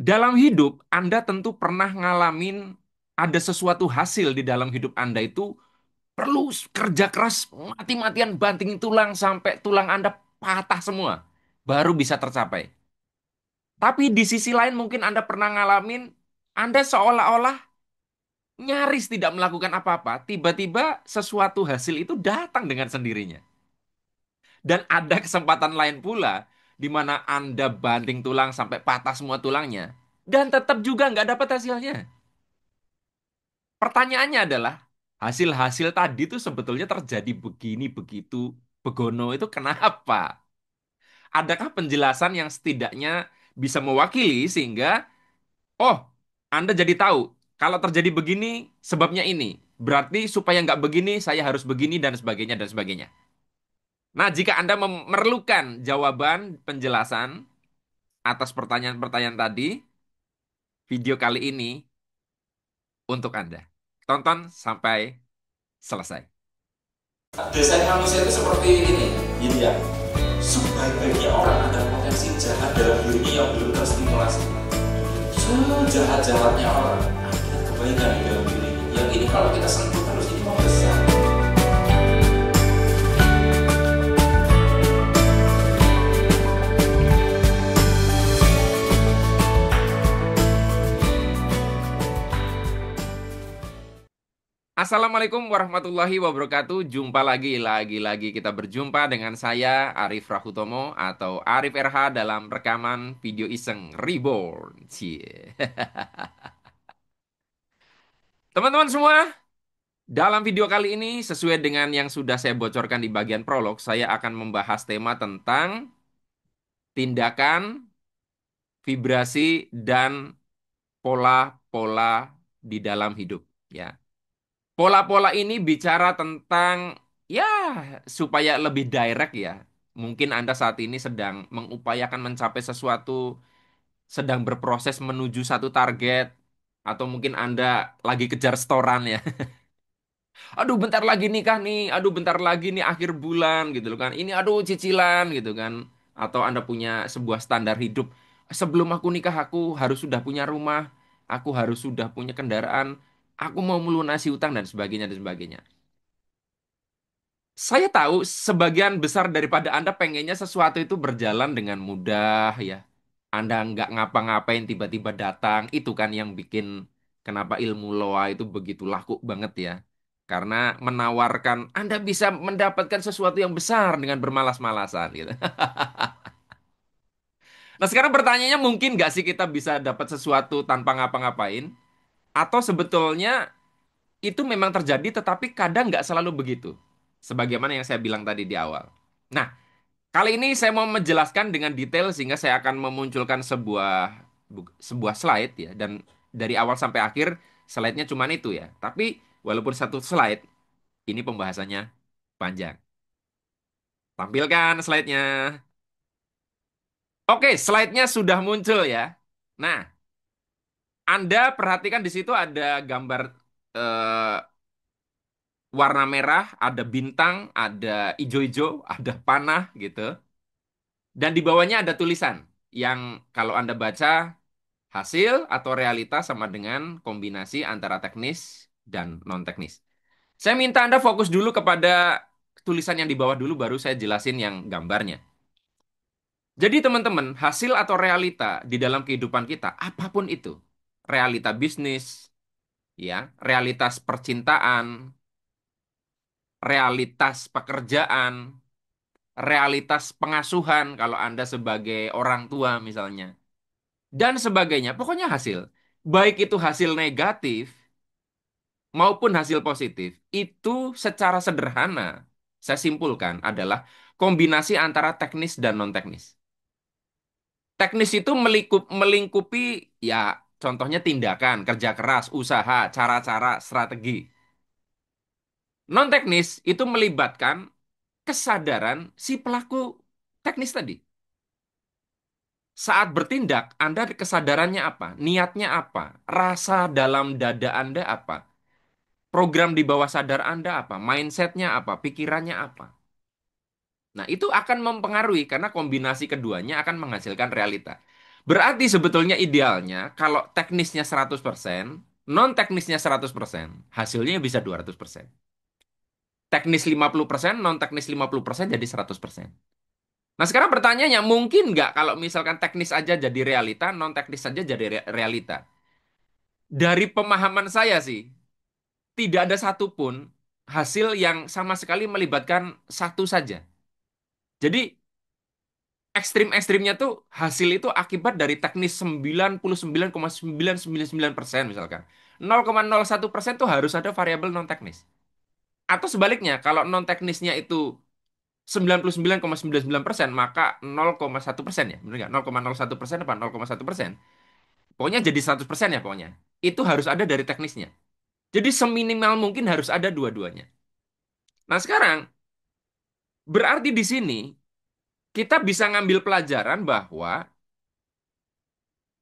Dalam hidup, Anda tentu pernah ngalamin ada sesuatu hasil di dalam hidup Anda itu perlu kerja keras, mati-matian banting tulang sampai tulang Anda patah semua, baru bisa tercapai. Tapi di sisi lain mungkin Anda pernah ngalamin, Anda seolah-olah nyaris tidak melakukan apa-apa, tiba-tiba sesuatu hasil itu datang dengan sendirinya. Dan ada kesempatan lain pula, di mana Anda banting tulang sampai patah semua tulangnya, dan tetap juga nggak dapat hasilnya. Pertanyaannya adalah, hasil-hasil tadi itu sebetulnya terjadi begini, begitu, begono itu kenapa? Adakah penjelasan yang setidaknya bisa mewakili sehingga, oh, Anda jadi tahu, kalau terjadi begini, sebabnya ini. Berarti supaya nggak begini, saya harus begini, dan sebagainya, dan sebagainya. Nah, jika Anda memerlukan jawaban, penjelasan atas pertanyaan-pertanyaan tadi, video kali ini untuk Anda. Tonton sampai selesai. Desain manusia itu seperti ini, yin yang sebaik-baiknya orang ada potensi jahat dalam dirinya yang belum terstimulasi. Sejahat-jahatnya orang ada kebaikan di dalam dirinya. Yang ini kalau kita sentuh terus ini mau besar. Assalamualaikum warahmatullahi wabarakatuh. Jumpa lagi kita berjumpa dengan saya Arif Rahutomo atau Arif RH dalam rekaman video iseng Reborn. Cie. Teman-teman semua, dalam video kali ini sesuai dengan yang sudah saya bocorkan di bagian prolog, saya akan membahas tema tentang tindakan, vibrasi, dan pola-pola di dalam hidup. Ya, pola-pola ini bicara tentang, ya, supaya lebih direct ya. Mungkin Anda saat ini sedang mengupayakan mencapai sesuatu, sedang berproses menuju satu target, atau mungkin Anda lagi kejar setoran ya. Aduh, bentar lagi nikah nih. Aduh, bentar lagi nih akhir bulan gitu loh kan. Ini aduh cicilan gitu kan. Atau Anda punya sebuah standar hidup. Sebelum aku nikah aku harus sudah punya rumah. Aku harus sudah punya kendaraan. Aku mau melunasi utang dan sebagainya dan sebagainya. Saya tahu sebagian besar daripada Anda pengennya sesuatu itu berjalan dengan mudah ya. Anda nggak ngapa-ngapain tiba-tiba datang. Itu kan yang bikin kenapa ilmu loa itu begitu laku banget ya. Karena menawarkan Anda bisa mendapatkan sesuatu yang besar dengan bermalas-malasan gitu. Nah sekarang pertanyaannya mungkin nggak sih kita bisa dapat sesuatu tanpa ngapa-ngapain? Atau sebetulnya itu memang terjadi tetapi kadang nggak selalu begitu. Sebagaimana yang saya bilang tadi di awal. Nah, kali ini saya mau menjelaskan dengan detail sehingga saya akan memunculkan sebuah slide ya, dan dari awal sampai akhir slide-nya cuma itu ya. Tapi walaupun satu slide, ini pembahasannya panjang. Tampilkan slide-nya. Oke, slide-nya sudah muncul ya. Nah, Anda perhatikan di situ ada gambar eh, warna merah, ada bintang, ada ijo-ijo, ada panah gitu. Dan di bawahnya ada tulisan yang kalau Anda baca, hasil atau realitas sama dengan kombinasi antara teknis dan non-teknis. Saya minta Anda fokus dulu kepada tulisan yang di bawah dulu, baru saya jelasin yang gambarnya. Jadi teman-teman, hasil atau realita di dalam kehidupan kita, apapun itu, realita bisnis, ya, realitas percintaan, realitas pekerjaan, realitas pengasuhan kalau Anda sebagai orang tua misalnya, dan sebagainya. Pokoknya hasil. Baik itu hasil negatif maupun hasil positif, itu secara sederhana saya simpulkan adalah kombinasi antara teknis dan non-teknis. Teknis itu melingkupi, ya, contohnya tindakan, kerja keras, usaha, cara-cara, strategi. Non-teknis itu melibatkan kesadaran si pelaku teknis tadi. Saat bertindak, Anda kesadarannya apa? Niatnya apa? Rasa dalam dada Anda apa? Program di bawah sadar Anda apa? Mindsetnya apa? Pikirannya apa? Nah, itu akan mempengaruhi karena kombinasi keduanya akan menghasilkan realita. Berarti sebetulnya idealnya kalau teknisnya 100%, non teknisnya 100%, hasilnya bisa 200%. Teknis 50%, non teknis 50% jadi 100%. Nah, sekarang pertanyaannya, mungkin nggak kalau misalkan teknis aja jadi realita, non teknis saja jadi realita? Dari pemahaman saya sih, tidak ada satupun hasil yang sama sekali melibatkan satu saja. Jadi, ekstrim-ekstrimnya tuh hasil itu akibat dari teknis 99,999% misalkan. 0,01% tuh harus ada variabel non teknis. Atau sebaliknya, kalau non teknisnya itu 99,99%, maka 0,1% ya. Benar nggak? 0,01% apa 0,1%? Pokoknya jadi 100% ya pokoknya. Itu harus ada dari teknisnya. Jadi seminimal mungkin harus ada dua-duanya. Nah sekarang, berarti di sini kita bisa ngambil pelajaran bahwa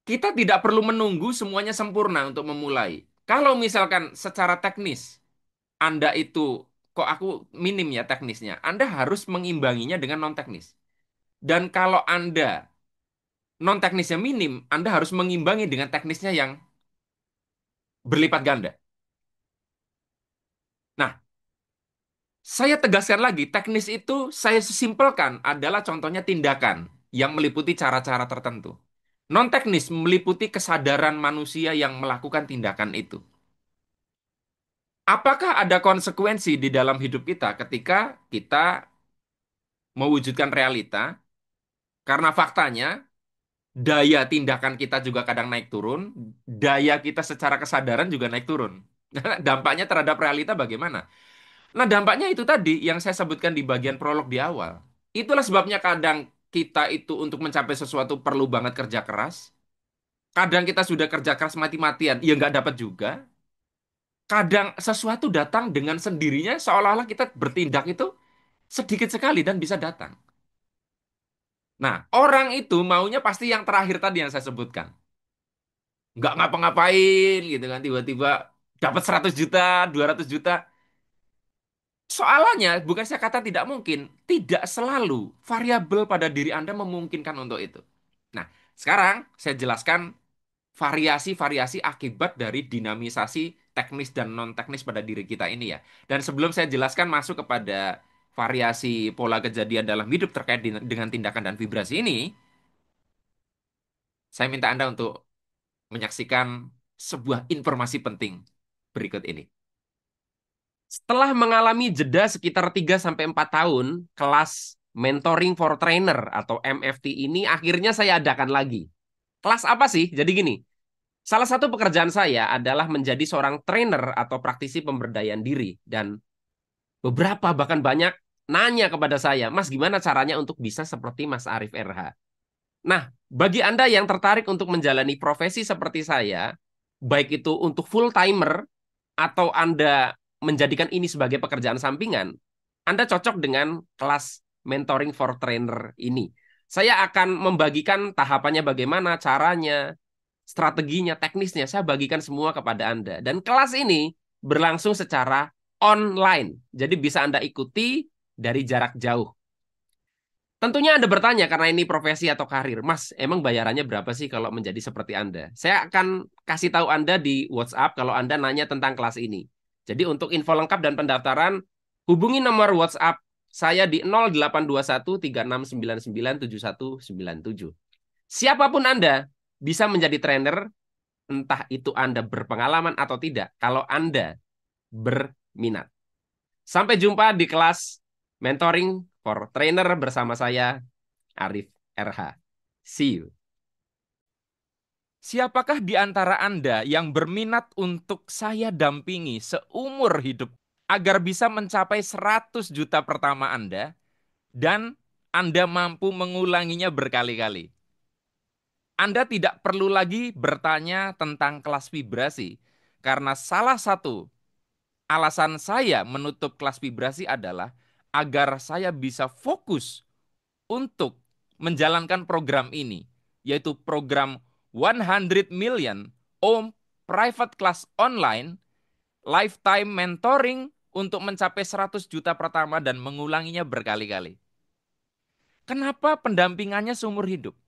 kita tidak perlu menunggu semuanya sempurna untuk memulai. Kalau misalkan secara teknis, Anda itu, kok aku minim ya teknisnya, Anda harus mengimbanginya dengan non-teknis. Dan kalau Anda non-teknisnya minim, Anda harus mengimbangi dengan teknisnya yang berlipat ganda. Nah, saya tegaskan lagi, teknis itu saya simpelkan adalah contohnya tindakan yang meliputi cara-cara tertentu. Non-teknis meliputi kesadaran manusia yang melakukan tindakan itu. Apakah ada konsekuensi di dalam hidup kita ketika kita mewujudkan realita? Karena faktanya, daya tindakan kita juga kadang naik turun, daya kita secara kesadaran juga naik turun. Dampaknya terhadap realita bagaimana? Nah, dampaknya itu tadi yang saya sebutkan di bagian prolog di awal. Itulah sebabnya kadang kita itu untuk mencapai sesuatu perlu banget kerja keras. Kadang kita sudah kerja keras mati-matian, ya nggak dapat juga. Kadang sesuatu datang dengan sendirinya, seolah-olah kita bertindak itu sedikit sekali dan bisa datang. Nah, orang itu maunya pasti yang terakhir tadi yang saya sebutkan. Nggak ngapa-ngapain gitu kan, tiba-tiba dapat 100 juta, 200 juta. Soalnya, bukan saya kata tidak mungkin, tidak selalu variabel pada diri Anda memungkinkan untuk itu. Nah, sekarang saya jelaskan variasi-variasi akibat dari dinamisasi teknis dan non-teknis pada diri kita ini ya. Dan sebelum saya jelaskan masuk kepada variasi pola kejadian dalam hidup terkait dengan tindakan dan vibrasi ini, saya minta Anda untuk menyaksikan sebuah informasi penting berikut ini. Setelah mengalami jeda sekitar 3 sampai 4 tahun, kelas Mentoring for Trainer atau MFT ini akhirnya saya adakan lagi. Kelas apa sih? Jadi gini, salah satu pekerjaan saya adalah menjadi seorang trainer atau praktisi pemberdayaan diri. Dan beberapa bahkan banyak nanya kepada saya, Mas gimana caranya untuk bisa seperti Mas Arif RH? Nah, bagi Anda yang tertarik untuk menjalani profesi seperti saya, baik itu untuk full timer atau Anda menjadikan ini sebagai pekerjaan sampingan, Anda cocok dengan kelas Mentoring for Trainer ini. Saya akan membagikan tahapannya bagaimana, caranya, strateginya, teknisnya, saya bagikan semua kepada Anda. Dan kelas ini berlangsung secara online. Jadi bisa Anda ikuti dari jarak jauh. Tentunya Anda bertanya karena ini profesi atau karir. Mas, emang bayarannya berapa sih kalau menjadi seperti Anda? Saya akan kasih tahu Anda di WhatsApp kalau Anda nanya tentang kelas ini. Jadi untuk info lengkap dan pendaftaran, hubungi nomor WhatsApp saya di 082136997197. Siapapun Anda bisa menjadi trainer, entah itu Anda berpengalaman atau tidak, kalau Anda berminat. Sampai jumpa di kelas Mentoring for Trainer bersama saya, Arif RH. See you. Siapakah di antara Anda yang berminat untuk saya dampingi seumur hidup agar bisa mencapai 100 juta pertama Anda dan Anda mampu mengulanginya berkali-kali? Anda tidak perlu lagi bertanya tentang kelas vibrasi, karena salah satu alasan saya menutup kelas vibrasi adalah agar saya bisa fokus untuk menjalankan program ini, yaitu program 100 Million Ohm Private Class Online Lifetime Mentoring untuk mencapai 100 juta pertama dan mengulanginya berkali-kali. Kenapa pendampingannya seumur hidup?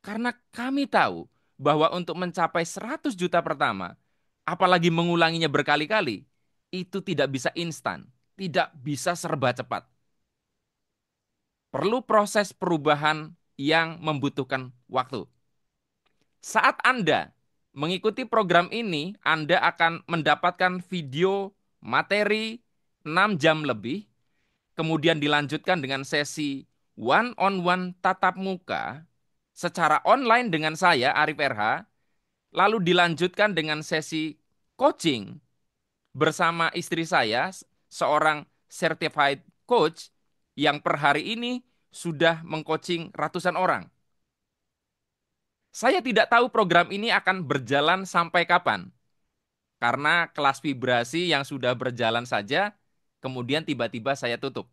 Karena kami tahu bahwa untuk mencapai 100 juta pertama, apalagi mengulanginya berkali-kali, itu tidak bisa instan, tidak bisa serba cepat. Perlu proses perubahan yang membutuhkan waktu. Saat Anda mengikuti program ini, Anda akan mendapatkan video materi 6 jam lebih, kemudian dilanjutkan dengan sesi one on one tatap muka secara online dengan saya, Arif RH, lalu dilanjutkan dengan sesi coaching bersama istri saya, seorang certified coach yang per hari ini sudah mengcoaching ratusan orang. Saya tidak tahu program ini akan berjalan sampai kapan, karena kelas vibrasi yang sudah berjalan saja, kemudian tiba-tiba saya tutup.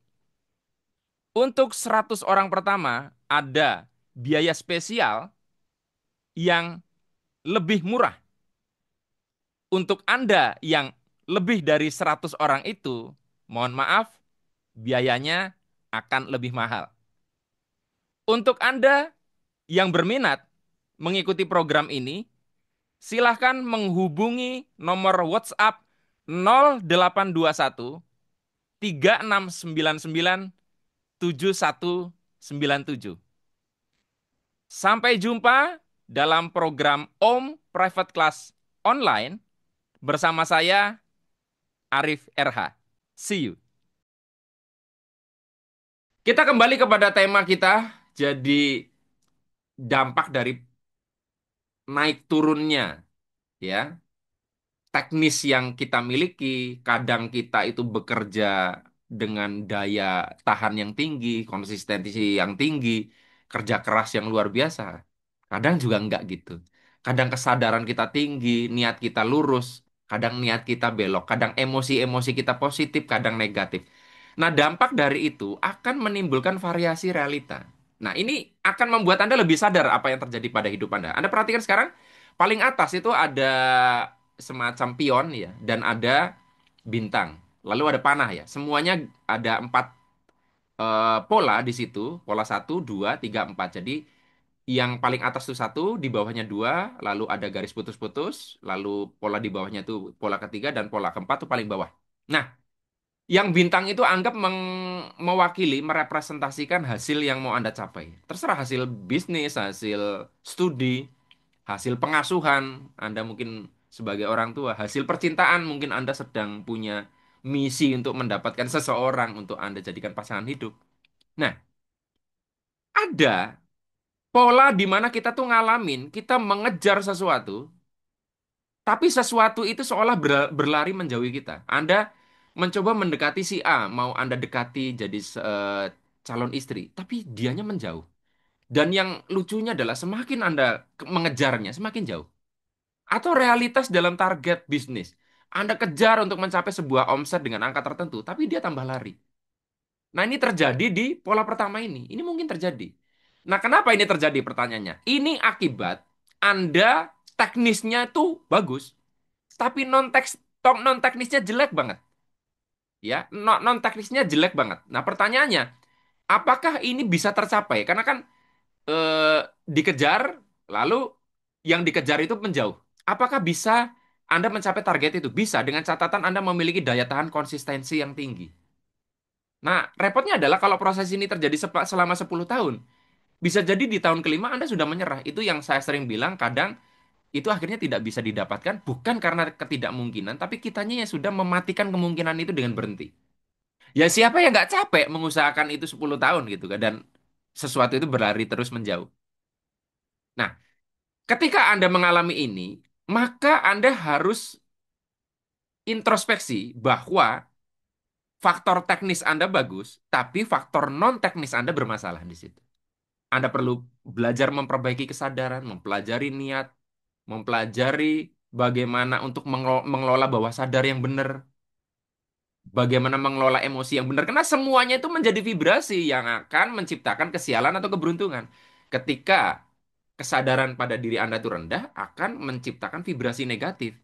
Untuk 100 orang pertama, ada biaya spesial yang lebih murah. Untuk Anda yang lebih dari 100 orang itu, mohon maaf, biayanya akan lebih mahal. Untuk Anda yang berminat mengikuti program ini, silahkan menghubungi nomor WhatsApp 0821 3699 7197. Sampai jumpa dalam program Om Private Class Online bersama saya, Arif RH. See you. Kita kembali kepada tema kita. Jadi dampak dari naik turunnya, ya, teknis yang kita miliki, kadang kita itu bekerja dengan daya tahan yang tinggi, konsistensi yang tinggi, kerja keras yang luar biasa. Kadang juga enggak gitu. Kadang kesadaran kita tinggi, niat kita lurus, kadang niat kita belok, kadang emosi-emosi kita positif, kadang negatif. Nah, dampak dari itu akan menimbulkan variasi realita. Nah, ini akan membuat Anda lebih sadar apa yang terjadi pada hidup Anda. Anda perhatikan sekarang, paling atas itu ada semacam pion ya, dan ada bintang. Lalu ada panah ya. Semuanya ada empat pola di situ. Pola satu, dua, tiga, empat. Jadi yang paling atas itu satu, di bawahnya dua, lalu ada garis putus-putus, lalu pola di bawahnya itu pola ketiga, dan pola keempat itu paling bawah. Nah, yang bintang itu anggap mewakili, merepresentasikan hasil yang mau Anda capai. Terserah hasil bisnis, hasil studi, hasil pengasuhan, Anda mungkin sebagai orang tua, hasil percintaan, mungkin Anda sedang punya misi untuk mendapatkan seseorang untuk Anda jadikan pasangan hidup. Nah, ada pola di mana kita tuh ngalamin, kita mengejar sesuatu, tapi sesuatu itu seolah berlari menjauhi kita. Anda mencoba mendekati si A, mau Anda dekati jadi calon istri, tapi dianya menjauh. Dan yang lucunya adalah semakin Anda mengejarnya, semakin jauh. Atau realitas dalam target bisnis. Anda kejar untuk mencapai sebuah omset dengan angka tertentu, tapi dia tambah lari. Nah, ini terjadi di pola pertama ini. Ini mungkin terjadi. Nah, kenapa ini terjadi pertanyaannya? Ini akibat Anda teknisnya itu bagus, tapi non teknisnya jelek banget. Ya, non teknisnya jelek banget. Nah, pertanyaannya, apakah ini bisa tercapai? Karena kan dikejar, lalu yang dikejar itu menjauh. Apakah bisa Anda mencapai target itu? Bisa, dengan catatan Anda memiliki daya tahan konsistensi yang tinggi. Nah, repotnya adalah kalau proses ini terjadi selama 10 tahun, bisa jadi di tahun kelima Anda sudah menyerah. Itu yang saya sering bilang, kadang itu akhirnya tidak bisa didapatkan, bukan karena ketidakmungkinan, tapi kitanya yang sudah mematikan kemungkinan itu dengan berhenti. Ya siapa yang nggak capek mengusahakan itu 10 tahun gitu kan, dan sesuatu itu berlari terus menjauh. Nah, ketika Anda mengalami ini, maka Anda harus introspeksi bahwa faktor teknis Anda bagus, tapi faktor non-teknis Anda bermasalah di situ. Anda perlu belajar memperbaiki kesadaran, mempelajari niat, mempelajari bagaimana untuk mengelola bawah sadar yang benar, bagaimana mengelola emosi yang benar. Karena semuanya itu menjadi vibrasi yang akan menciptakan kesialan atau keberuntungan. Ketika kesadaran pada diri Anda itu rendah, akan menciptakan vibrasi negatif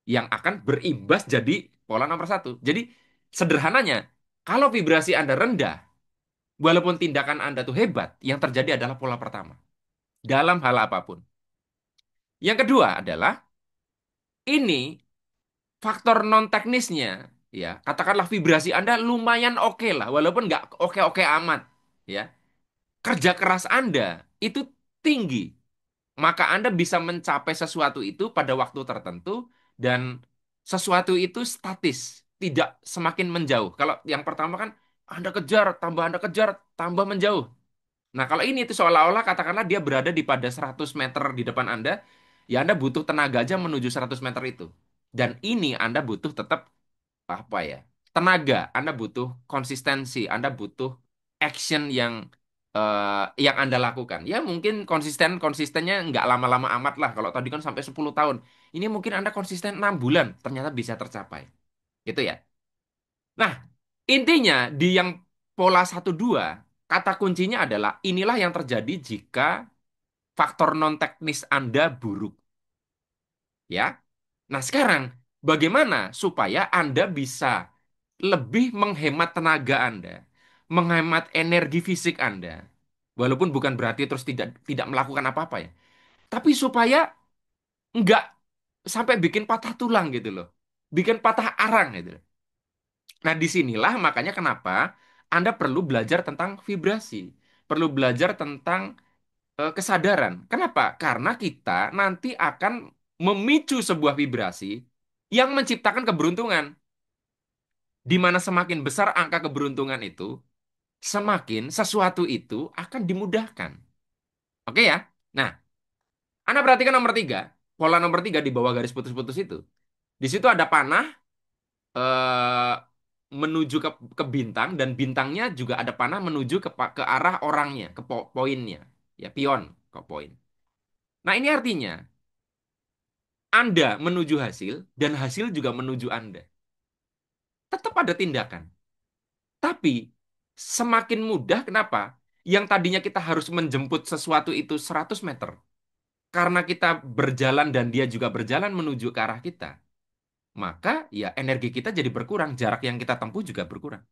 yang akan berimbas jadi pola nomor satu. Jadi sederhananya, kalau vibrasi Anda rendah, walaupun tindakan Anda tuh hebat, yang terjadi adalah pola pertama. dalam hal apapun. Yang kedua adalah ini faktor non teknisnya, ya katakanlah vibrasi Anda lumayan oke lah, walaupun nggak oke-oke amat, ya kerja keras Anda itu tinggi, maka Anda bisa mencapai sesuatu itu pada waktu tertentu dan sesuatu itu statis, tidak semakin menjauh. Kalau yang pertama kan Anda kejar, tambah menjauh. Nah, kalau ini itu seolah-olah katakanlah dia berada di pada 100 meter di depan Anda, ya Anda butuh tenaga aja menuju 100 meter itu. Dan ini Anda butuh tetap apa ya? Tenaga, Anda butuh konsistensi, Anda butuh action yang Anda lakukan. Ya mungkin konsistennya nggak lama-lama amat lah. Kalau tadi kan sampai 10 tahun. Ini mungkin Anda konsisten 6 bulan, ternyata bisa tercapai. Gitu ya. Nah, intinya di yang pola satu 2 kata kuncinya adalah inilah yang terjadi jika faktor non teknis Anda buruk. Ya. Nah, sekarang bagaimana supaya Anda bisa lebih menghemat tenaga Anda, menghemat energi fisik Anda, walaupun bukan berarti terus tidak tidak melakukan apa-apa ya, tapi supaya nggak sampai bikin patah tulang gitu loh, bikin patah arang gitu loh. Nah, disinilah makanya kenapa Anda perlu belajar tentang vibrasi, perlu belajar tentang kesadaran. Kenapa? Karena kita nanti akan memicu sebuah vibrasi yang menciptakan keberuntungan. Di mana semakin besar angka keberuntungan itu, semakin sesuatu itu akan dimudahkan. Oke ya? Nah, Anda perhatikan nomor 3. Pola nomor 3 di bawah garis putus-putus itu. Di situ ada panah eh, menuju ke bintang, dan bintangnya juga ada panah menuju ke arah orangnya, ke poinnya. Ya, pion ke poin. Nah, ini artinya Anda menuju hasil, dan hasil juga menuju Anda. Tetap ada tindakan. Tapi semakin mudah, kenapa? Yang tadinya kita harus menjemput sesuatu itu 100 meter. Karena kita berjalan dan dia juga berjalan menuju ke arah kita. Maka ya energi kita jadi berkurang, jarak yang kita tempuh juga berkurang.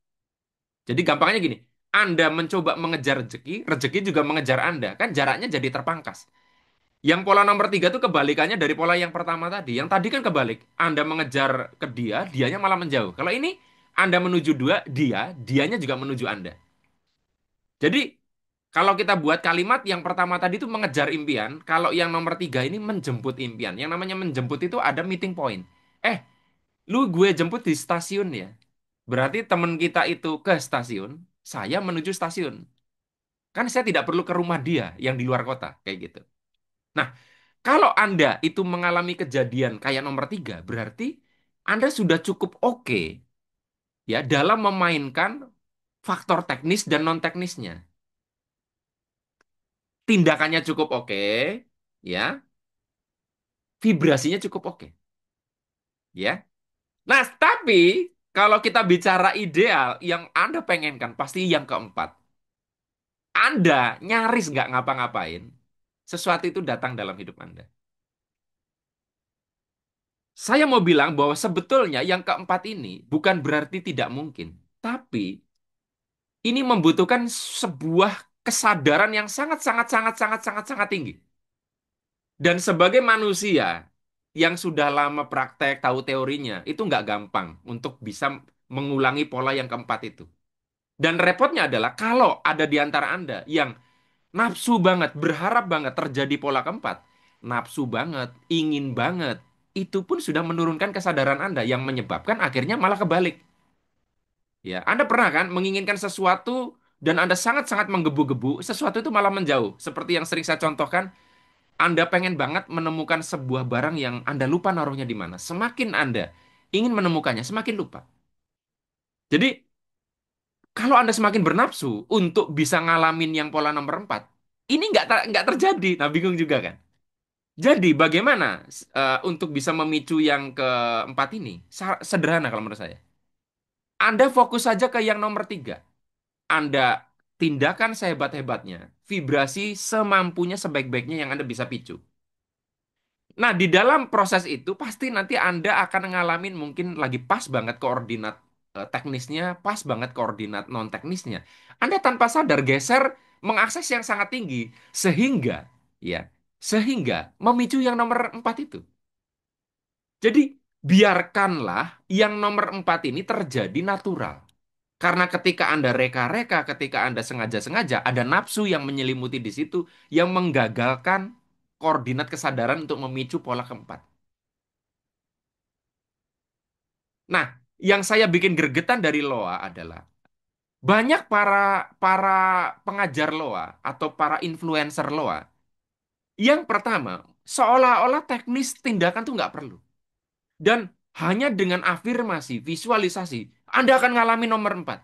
Jadi gampangnya gini, Anda mencoba mengejar rezeki, rezeki juga mengejar Anda. Kan jaraknya jadi terpangkas. Yang pola nomor 3 itu kebalikannya dari pola yang pertama tadi. Yang tadi kan kebalik. Anda mengejar ke dia, dianya malah menjauh. Kalau ini, Anda menuju dianya juga menuju Anda. Jadi, kalau kita buat kalimat yang pertama tadi itu mengejar impian, kalau yang nomor 3 ini menjemput impian. Yang namanya menjemput itu ada meeting point. Eh, lu gue jemput di stasiun ya. Berarti teman kita itu ke stasiun, saya menuju stasiun. Kan saya tidak perlu ke rumah dia yang di luar kota, kayak gitu. Nah, kalau Anda itu mengalami kejadian kayak nomor 3, berarti Anda sudah cukup oke ya dalam memainkan faktor teknis dan non teknisnya. Tindakannya cukup oke, ya, vibrasinya cukup oke, ya. Nah, tapi kalau kita bicara ideal, yang Anda pengenkan pasti yang keempat. Anda nyaris nggak ngapa-ngapain, sesuatu itu datang dalam hidup Anda. Saya mau bilang bahwa sebetulnya yang keempat ini bukan berarti tidak mungkin, tapi ini membutuhkan sebuah kesadaran yang sangat, sangat, sangat, sangat, sangat, sangat tinggi. Dan sebagai manusia yang sudah lama praktek, tahu teorinya, itu nggak gampang untuk bisa mengulangi pola yang keempat itu. Dan repotnya adalah kalau ada di antara Anda yang nafsu banget, berharap banget terjadi pola keempat, nafsu banget, ingin banget, itu pun sudah menurunkan kesadaran Anda yang menyebabkan akhirnya malah kebalik. Ya, Anda pernah kan menginginkan sesuatu dan Anda sangat-sangat menggebu-gebu, sesuatu itu malah menjauh. Seperti yang sering saya contohkan, Anda pengen banget menemukan sebuah barang yang Anda lupa naruhnya di mana. Semakin Anda ingin menemukannya, semakin lupa. Jadi, kalau Anda semakin bernafsu untuk bisa ngalamin yang pola nomor 4, ini nggak terjadi. Nah, bingung juga kan? Jadi, bagaimana untuk bisa memicu yang keempat ini? Sederhana kalau menurut saya. Anda fokus saja ke yang nomor 3. Anda tindakan sehebat-hebatnya, vibrasi semampunya, sebaik-baiknya yang Anda bisa picu. Nah, di dalam proses itu pasti nanti Anda akan ngalamin mungkin lagi pas banget koordinat teknisnya, pas banget koordinat non-teknisnya. Anda tanpa sadar geser mengakses yang sangat tinggi. Sehingga, ya. Sehingga memicu yang nomor 4 itu. Jadi biarkanlah yang nomor 4 ini terjadi natural. Karena ketika Anda reka-reka, ketika Anda sengaja-sengaja, ada nafsu yang menyelimuti di situ yang menggagalkan koordinat kesadaran untuk memicu pola keempat. Nah, yang saya bikin gregetan dari Loa adalah banyak para para pengajar Loa atau para influencer Loa yang pertama seolah-olah teknis tindakan tuh nggak perlu. Dan hanya dengan afirmasi, visualisasi, Anda akan ngalami nomor 4.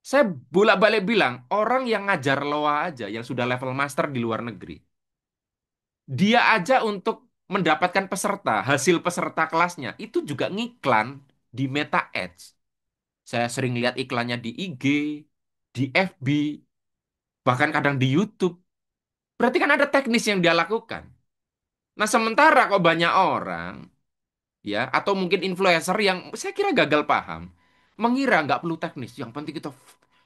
Saya bolak-balik bilang, orang yang ngajar loa aja, yang sudah level master di luar negeri, dia aja untuk mendapatkan peserta, hasil peserta kelasnya, itu juga ngiklan di Meta Ads. Saya sering lihat iklannya di IG, di FB, bahkan kadang di YouTube. Berarti kan ada teknis yang dia lakukan. Nah, sementara kok banyak orang, ya, atau mungkin influencer yang saya kira gagal paham, mengira nggak perlu teknis. Yang penting kita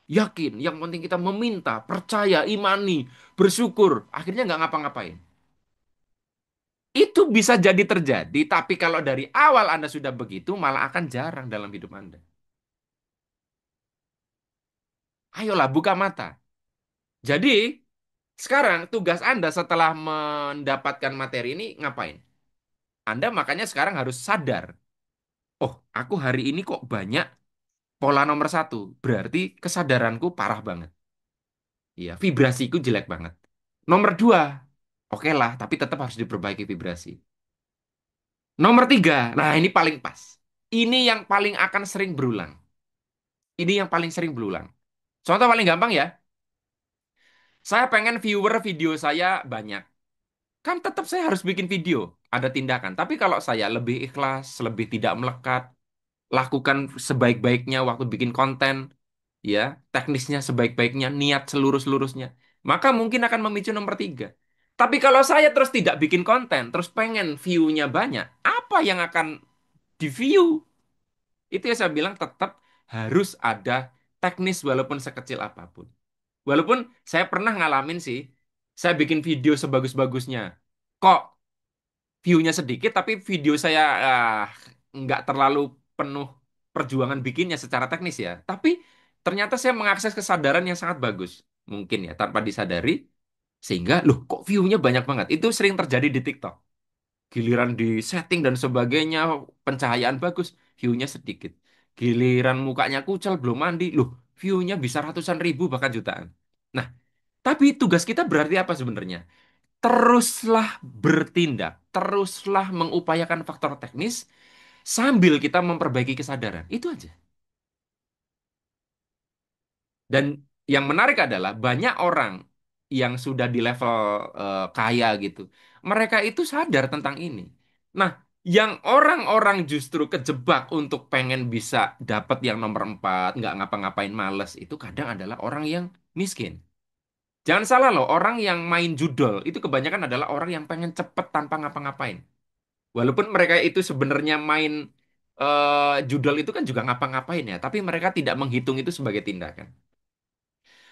yakin, yang penting kita meminta, percaya, imani, bersyukur. Akhirnya nggak ngapa-ngapain. Itu bisa jadi terjadi, tapi kalau dari awal Anda sudah begitu, malah akan jarang dalam hidup Anda. Ayolah, buka mata. Jadi, sekarang tugas Anda setelah mendapatkan materi ini ngapain? Anda makanya sekarang harus sadar. Oh, aku hari ini kok banyak pola nomor 1. Berarti kesadaranku parah banget. Iya, vibrasiku jelek banget. Nomor 2, oke lah, tapi tetap harus diperbaiki vibrasi. Nomor 3, nah ini paling pas. Ini yang paling akan sering berulang. Ini yang paling sering berulang. Contoh paling gampang ya, saya pengen viewer video saya banyak. Kan tetap saya harus bikin video, ada tindakan. Tapi kalau saya lebih ikhlas, lebih tidak melekat, lakukan sebaik-baiknya waktu bikin konten, ya, teknisnya sebaik-baiknya, niat seluruh-seluruhnya, maka mungkin akan memicu nomor 3. Tapi kalau saya terus tidak bikin konten, terus pengen view-nya banyak, apa yang akan di-view? Itu yang saya bilang tetap harus ada teknis walaupun sekecil apapun. Walaupun saya pernah ngalamin sih, saya bikin video sebagus-bagusnya. Kok view-nya sedikit, tapi video saya nggak terlalu penuh perjuangan bikinnya secara teknis ya. Tapi ternyata saya mengakses kesadaran yang sangat bagus. Mungkin ya, tanpa disadari. Sehingga, loh kok view-nya banyak banget. Itu sering terjadi di TikTok. Giliran di setting dan sebagainya, pencahayaan bagus, view-nya sedikit. Giliran mukanya kucel, belum mandi, loh view-nya bisa ratusan ribu bahkan jutaan. Nah, tapi tugas kita berarti apa sebenarnya? Teruslah bertindak, teruslah mengupayakan faktor teknis sambil kita memperbaiki kesadaran. Itu aja. Dan yang menarik adalah banyak orang yang sudah di level kaya gitu. Mereka itu sadar tentang ini. Nah, yang orang-orang justru kejebak untuk pengen bisa dapat yang nomor 4, nggak ngapa-ngapain males, itu kadang adalah orang yang miskin. Jangan salah loh, orang yang main judol itu kebanyakan adalah orang yang pengen cepet tanpa ngapa-ngapain. Walaupun mereka itu sebenarnya main judol itu kan juga ngapa-ngapain ya, tapi mereka tidak menghitung itu sebagai tindakan.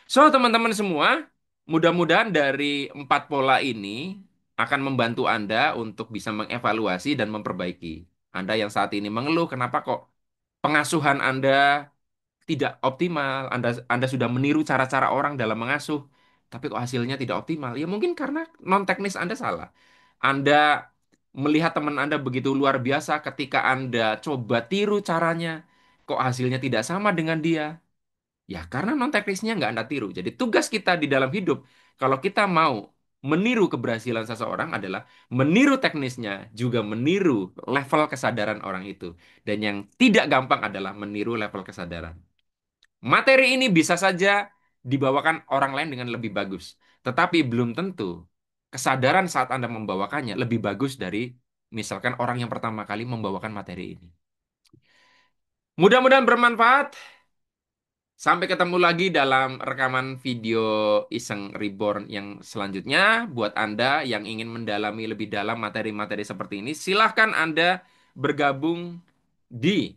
So, teman-teman semua, mudah-mudahan dari 4 pola ini akan membantu Anda untuk bisa mengevaluasi dan memperbaiki. Anda yang saat ini mengeluh, kenapa kok pengasuhan Anda tidak optimal, Anda sudah meniru cara-cara orang dalam mengasuh, tapi kok hasilnya tidak optimal. Ya mungkin karena non teknis Anda salah. Anda melihat teman Anda begitu luar biasa ketika Anda coba tiru caranya, kok hasilnya tidak sama dengan dia. Ya karena non teknisnya nggak Anda tiru. Jadi tugas kita di dalam hidup, kalau kita mau meniru keberhasilan seseorang adalah meniru teknisnya, juga meniru level kesadaran orang itu. Dan yang tidak gampang adalah meniru level kesadaran. Materi ini bisa saja dibawakan orang lain dengan lebih bagus. Tetapi belum tentu kesadaran saat Anda membawakannya lebih bagus dari misalkan orang yang pertama kali membawakan materi ini. Mudah-mudahan bermanfaat. Sampai ketemu lagi dalam rekaman video Iseng Reborn yang selanjutnya. Buat Anda yang ingin mendalami lebih dalam materi-materi seperti ini, silahkan Anda bergabung di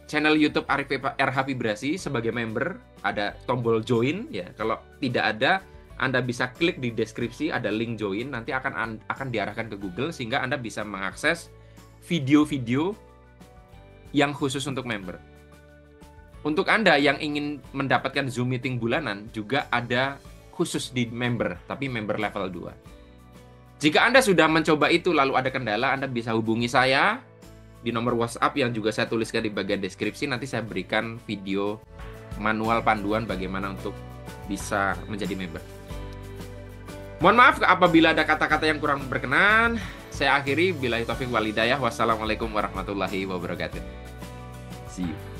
channel YouTube Arif RH Vibrasi sebagai member. Ada tombol join ya. Kalau tidak ada, Anda bisa klik di deskripsi, ada link join, nanti akan diarahkan ke Google sehingga Anda bisa mengakses video-video yang khusus untuk member. Untuk Anda yang ingin mendapatkan Zoom meeting bulanan, juga ada khusus di member, tapi member level 2. Jika Anda sudah mencoba itu lalu ada kendala, Anda bisa hubungi saya di nomor WhatsApp yang juga saya tuliskan di bagian deskripsi. Nanti saya berikan video manual panduan bagaimana untuk bisa menjadi member. Mohon maaf apabila ada kata-kata yang kurang berkenan. Saya akhiri, billahi taufik wal hidayah. Wassalamualaikum warahmatullahi wabarakatuh. See you.